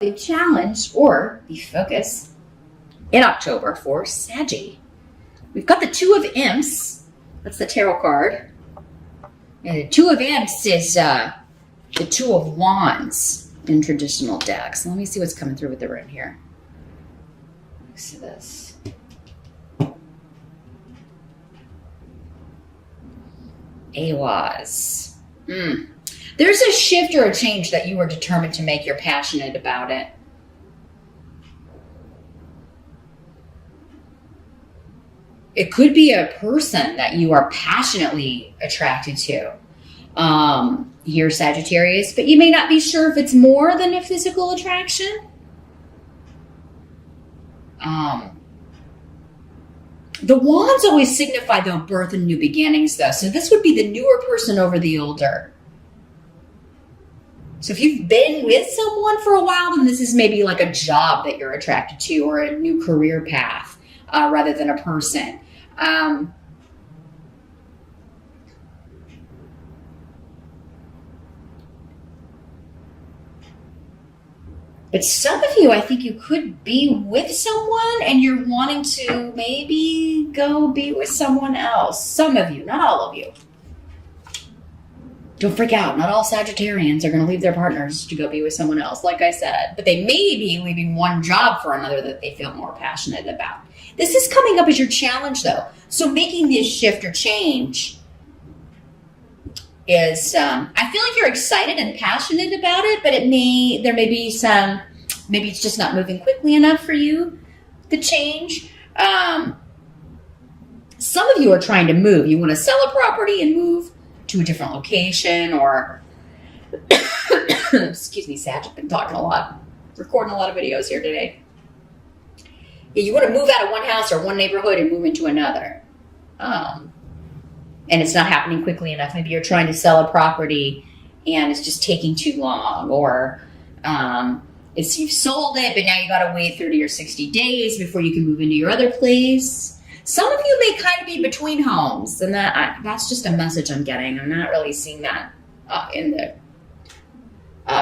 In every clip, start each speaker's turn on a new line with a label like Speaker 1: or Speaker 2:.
Speaker 1: the challenge or the focus in October for Saggy. We've got the Two of Imps. That's the tarot card. And the Two of Imps is the Two of Wands in traditional decks. Let me see what's coming through with the room here. Let's see this. Awaz. There's a shift or a change that you are determined to make. You're passionate about it. It could be a person that you are passionately attracted to. Here, Sagittarius, but you may not be sure if it's more than a physical attraction. The wands always signify, though, birth and new beginnings, though. So this would be the newer person over the older. So if you've been with someone for a while, then this is maybe like a job that you're attracted to or a new career path rather than a person. But some of you, I think you could be with someone and you're wanting to maybe go be with someone else. Some of you, not all of you. Don't freak out. Not all Sagittarians are going to leave their partners to go be with someone else, like I said. But they may be leaving one job for another that they feel more passionate about. This is coming up as your challenge, though. So making this shift or change is, I feel like you're excited and passionate about it, but there may be some, maybe it's just not moving quickly enough for you, the change. Some of you are trying to move. You want to sell a property and move to a different location, or excuse me, Sag, I've been talking a lot, recording a lot of videos here today. Yeah, you want to move out of one house or one neighborhood and move into another. And it's not happening quickly enough. Maybe you're trying to sell a property and it's just taking too long, or you've sold it, but now you got to wait 30 or 60 days before you can move into your other place. Some of you may kind of be between homes, and that's just a message I'm getting. I'm not really seeing that in the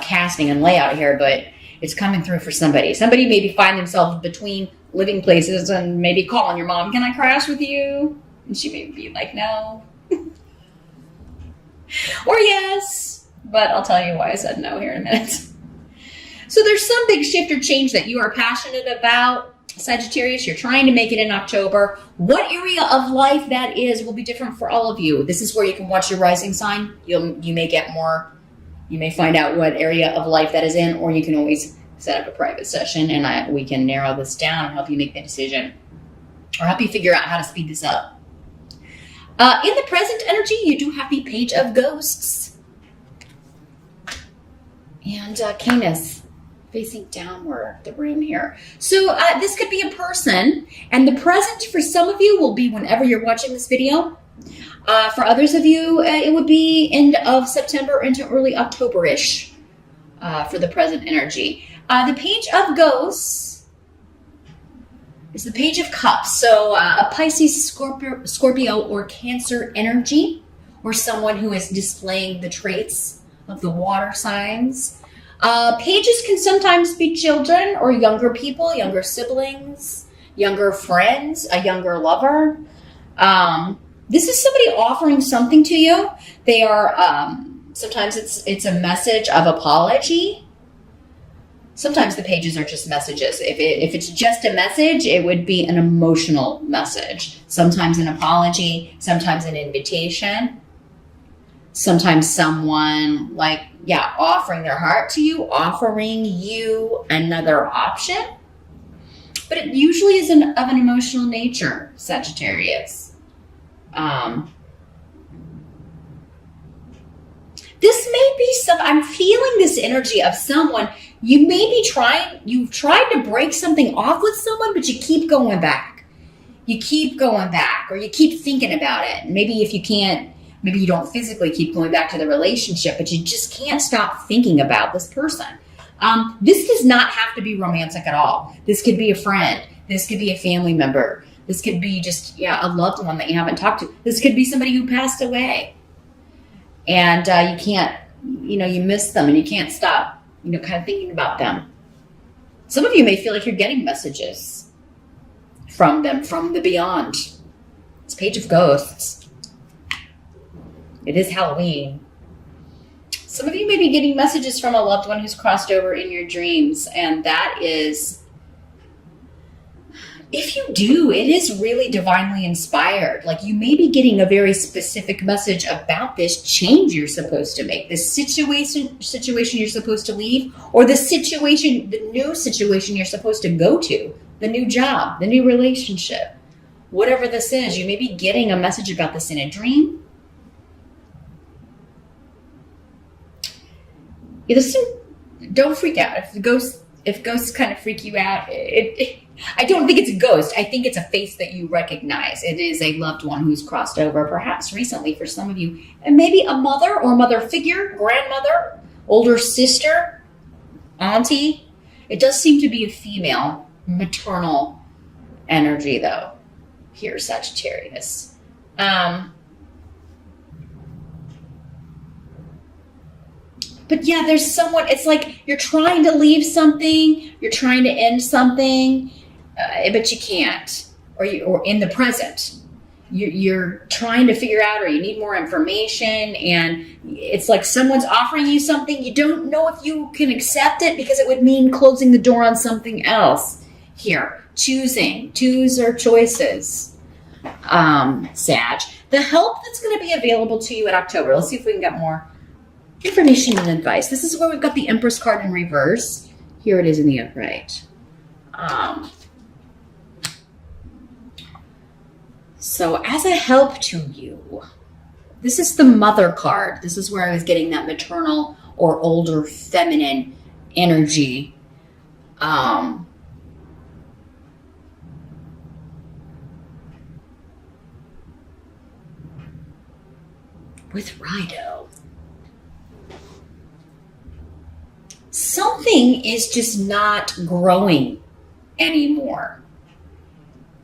Speaker 1: casting and layout here, but it's coming through for somebody. Somebody maybe find themselves between living places and maybe calling your mom, "Can I crash with you?" And she may be like, "No." Or yes, but I'll tell you why I said no here in a minute. So there's some big shift or change that you are passionate about. Sagittarius, you're trying to make it in October. What area of life that is will be different for all of you. This is where you can watch your rising sign. You may get more, you may find out what area of life that is in, or you can always set up a private session and we can narrow this down and help you make the decision or help you figure out how to speed this up. In the present energy, you do have the Page of Ghosts and Canis facing downward the room here. So this could be a person, and the present for some of you will be whenever you're watching this video. For others of you, it would be end of September into early October-ish for the present energy. The Page of Ghosts is the Page of Cups. So a Pisces, Scorpio, or Cancer energy, or someone who is displaying the traits of the water signs. Pages can sometimes be children or younger people, younger siblings, younger friends, a younger lover. This is somebody offering something to you. They are, sometimes it's a message of apology. Sometimes the pages are just messages. If it's just a message, it would be an emotional message. Sometimes an apology, sometimes an invitation. Sometimes someone offering their heart to you, offering you another option. But it usually is of an emotional nature, Sagittarius. This may be I'm feeling this energy of someone, you've tried to break something off with someone, but you keep going back. You keep going back, or you keep thinking about it. Maybe if you can't, maybe you don't physically keep going back to the relationship, but you just can't stop thinking about this person. This does not have to be romantic at all. This could be a friend. This could be a family member. This could be just, a loved one that you haven't talked to. This could be somebody who passed away. And you can't, you miss them and you can't stop, kind of thinking about them. Some of you may feel like you're getting messages from them, from the beyond. It's Page of Ghosts. It is Halloween. Some of you may be getting messages from a loved one who's crossed over in your dreams, and that is, if you do, it is really divinely inspired. Like, you may be getting a very specific message about this change you're supposed to make, this situation you're supposed to leave, or the new situation you're supposed to go to, the new job, the new relationship. Whatever this is, you may be getting a message about this in a dream. Don't freak out. If ghosts kind of freak you out, I don't think it's a ghost. I think it's a face that you recognize. It is a loved one who's crossed over, perhaps recently for some of you. And maybe a mother or mother figure, grandmother, older sister, auntie. It does seem to be a female, maternal energy, though, here, Sagittarius. But yeah, there's someone, it's like you're trying to leave something, you're trying to end something, but you can't, or in the present. You're trying to figure out, or you need more information, and it's like someone's offering you something. You don't know if you can accept it because it would mean closing the door on something else. Here, twos or choices, Sag. The help that's going to be available to you in October. Let's see if we can get more information and advice. This is where we've got the Empress card in reverse. Here it is in the upright. So as a help to you, this is the Mother card. This is where I was getting that maternal or older feminine energy. With Rido. Something is just not growing anymore.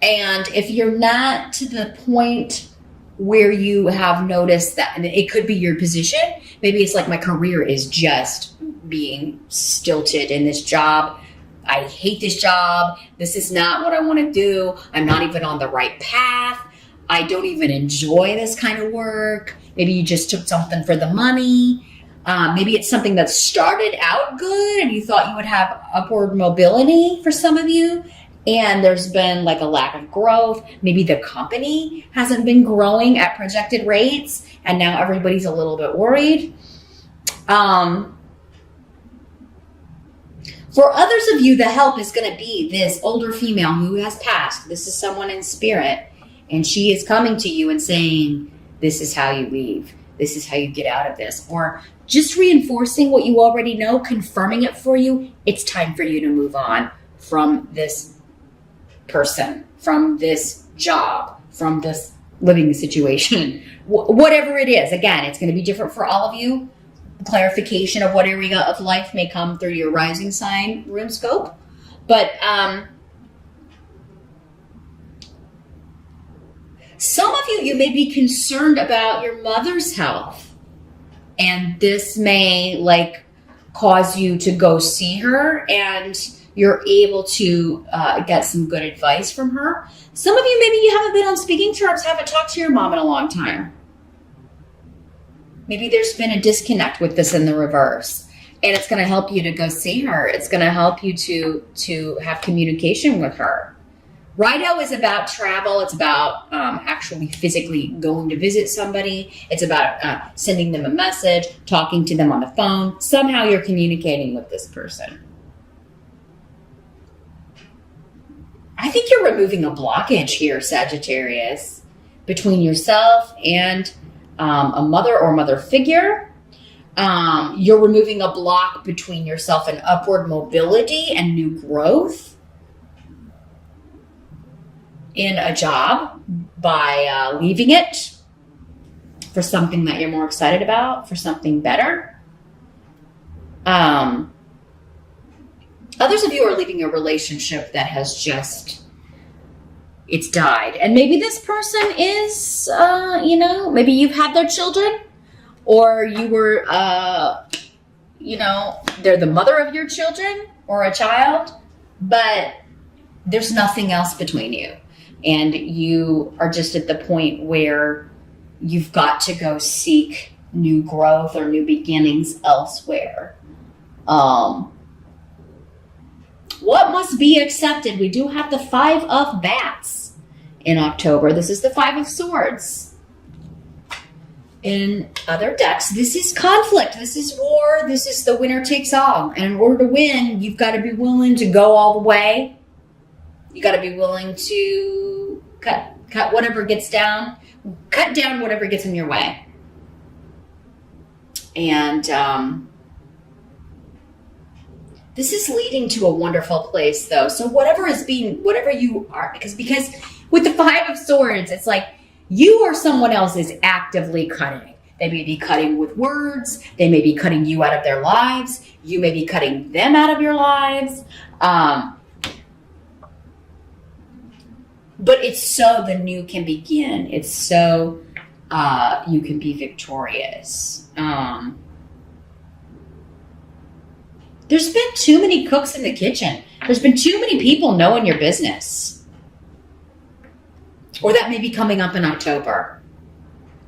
Speaker 1: And if you're not to the point where you have noticed that, and it could be your position, maybe it's like, my career is just being stilted in this job. I hate this job. This is not what I want to do. I'm not even on the right path. I don't even enjoy this kind of work. Maybe you just took something for the money. Maybe it's something that started out good and you thought you would have upward mobility for some of you, and there's been like a lack of growth. Maybe the company hasn't been growing at projected rates, and now everybody's a little bit worried. For others of you, the help is going to be this older female who has passed. This is someone in spirit, and she is coming to you and saying, this is how you leave. This is how you get out of this. Or just reinforcing what you already know, confirming it for you. It's time for you to move on from this person, from this job, from this living situation, whatever it is. Again, it's going to be different for all of you. Clarification of what area of life may come through your rising sign room scope. But some of you may be concerned about your mother's health, and this may like cause you to go see her, and you're able to get some good advice from her. Some of you, maybe you haven't been on speaking terms, haven't talked to your mom in a long time. Maybe there's been a disconnect with this in the reverse, and it's going to help you to go see her. It's going to help you to have communication with her. Rido is about travel. It's about actually physically going to visit somebody. It's about sending them a message, talking to them on the phone. Somehow you're communicating with this person. I think you're removing a blockage here, Sagittarius, between yourself and a mother or mother figure. You're removing a block between yourself and upward mobility and new growth in a job by leaving it for something that you're more excited about, for something better. Others of you are leaving a relationship that has just, it's died. And maybe this person is, maybe you've had their children, or you were, they're the mother of your children or a child. but there's nothing else between you. And you are just at the point where you've got to go seek new growth or new beginnings elsewhere. What must be accepted? We do have the 5 of Bats in October. This is the 5 of Swords. In other decks, this is conflict. This is war. This is the winner takes all. And in order to win, you've got to be willing to go all the way. You got to be willing to cut whatever gets down. Cut down whatever gets in your way. And this is leading to a wonderful place, though. So whatever you are, because with the 5 of Swords, it's like you or someone else is actively cutting. They may be cutting with words. They may be cutting you out of their lives. You may be cutting them out of your lives. But it's so the new can begin. It's so you can be victorious. There's been too many cooks in the kitchen. There's been too many people knowing your business. Or that may be coming up in October.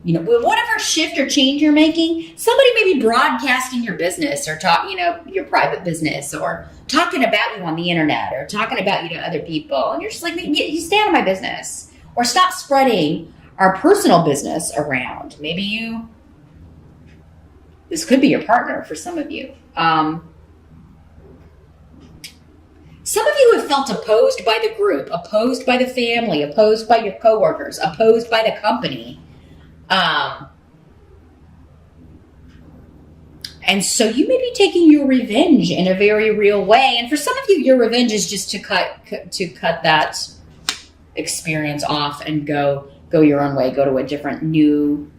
Speaker 1: Whatever shift or change you're making, somebody may be broadcasting your business or your private business, or talking about you on the internet, or talking about you to other people. And you're just like, you stay out of my business. Or stop spreading our personal business around. This could be your partner for some of you. Some of you have felt opposed by the group, opposed by the family, opposed by your coworkers, opposed by the company. And so you may be taking your revenge in a very real way. And for some of you, your revenge is just to cut that experience off and go your own way, go to a different new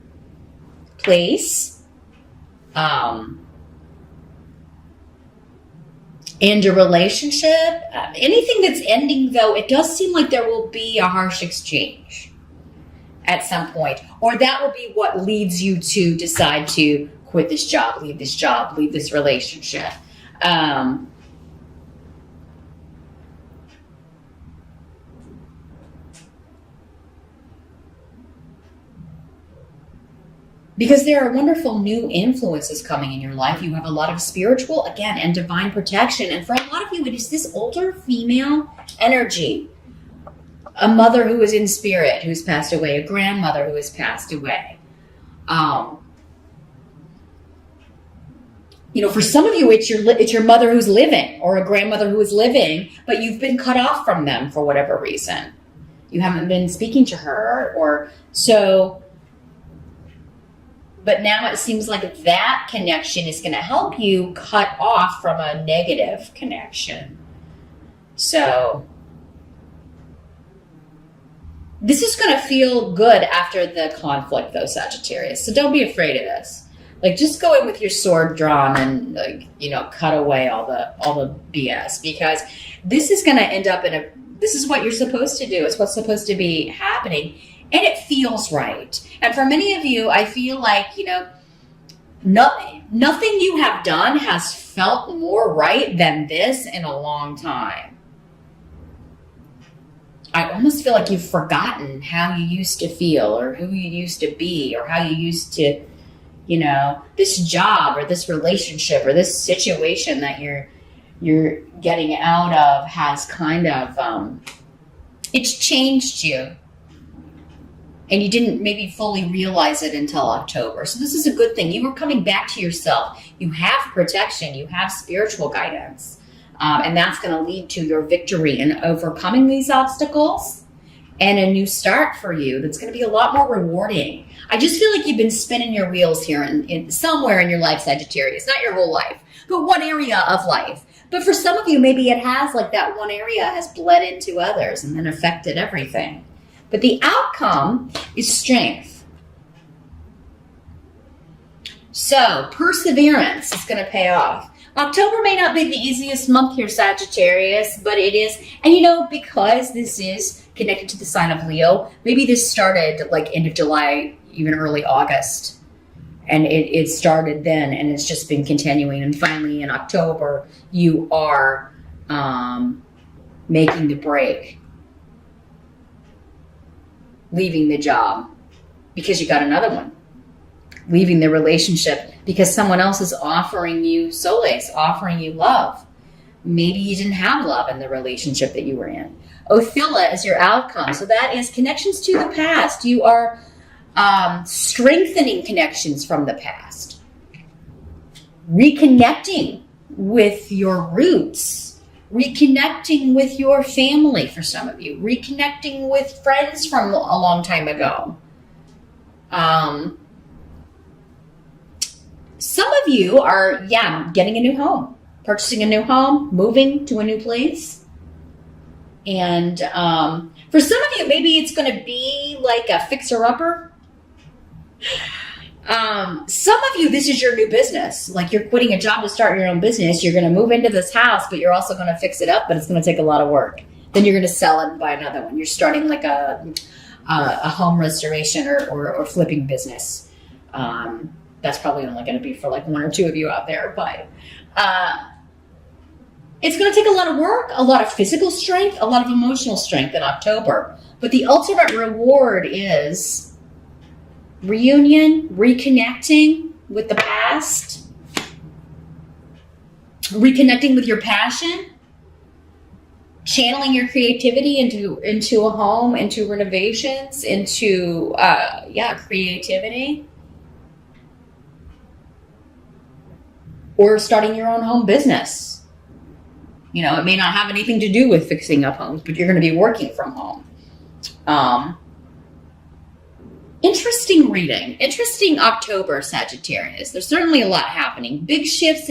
Speaker 1: place. End a relationship. Anything that's ending, though, it does seem like there will be a harsh exchange at some point. Or that will be what leads you to decide to quit this job, leave this relationship. Because there are wonderful new influences coming in your life. You have a lot of spiritual, again, and divine protection. And for a lot of you, it is this older female energy. A mother who is in spirit, who's passed away. A grandmother who has passed away. For some of you, it's your mother who's living, or a grandmother who is living, but you've been cut off from them for whatever reason. You haven't been speaking to her, or so... But now it seems like that connection is going to help you cut off from a negative connection. So this is going to feel good after the conflict, though, Sagittarius. So don't be afraid of this. Just go in with your sword drawn and cut away all the BS, because this is going to end up this is what you're supposed to do. It's what's supposed to be happening. And it feels right. And for many of you, I feel like, nothing you have done has felt more right than this in a long time. I almost feel like you've forgotten how you used to feel, or who you used to be, or how you used to, this job or this relationship or this situation that you're getting out of has kind of, it's changed you. And you didn't maybe fully realize it until October. So this is a good thing. You are coming back to yourself. You have protection. You have spiritual guidance. And that's going to lead to your victory in overcoming these obstacles and a new start for you that's going to be a lot more rewarding. I just feel like you've been spinning your wheels here in somewhere in your life, Sagittarius. Not your whole life, but one area of life. But for some of you, maybe it has, that one area has bled into others and then affected everything. But the outcome is strength. So perseverance is going to pay off. October may not be the easiest month here, Sagittarius, but it is. And because this is connected to the sign of Leo, maybe this started end of July, even early August. And it started then, and it's just been continuing. And finally in October, you are making the break, leaving the job because you got another one, leaving the relationship because someone else is offering you solace, offering you love. Maybe you didn't have love in the relationship that you were in. Othila is your outcome. So that is connections to the past. You are strengthening connections from the past, reconnecting with your roots, reconnecting with your family for some of you, reconnecting with friends from a long time ago. Some of you are, getting a new home, purchasing a new home, moving to a new place. And for some of you, maybe it's going to be like a fixer-upper. Some of you, this is your new business. Like you're quitting a job to start your own business. You're going to move into this house, but you're also going to fix it up, but it's going to take a lot of work. Then you're going to sell it and buy another one. You're starting like a home restoration or flipping business. That's probably only going to be for like one or two of you out there, but it's going to take a lot of work, a lot of physical strength, a lot of emotional strength in October. But the ultimate reward is reunion, reconnecting with the past, reconnecting with your passion, channeling your creativity into a home, into renovations, into creativity, or starting your own home business. You know, it may not have anything to do with fixing up homes, but you're going to be working from home. Interesting reading. Interesting October, Sagittarius. There's certainly a lot happening. Big shifts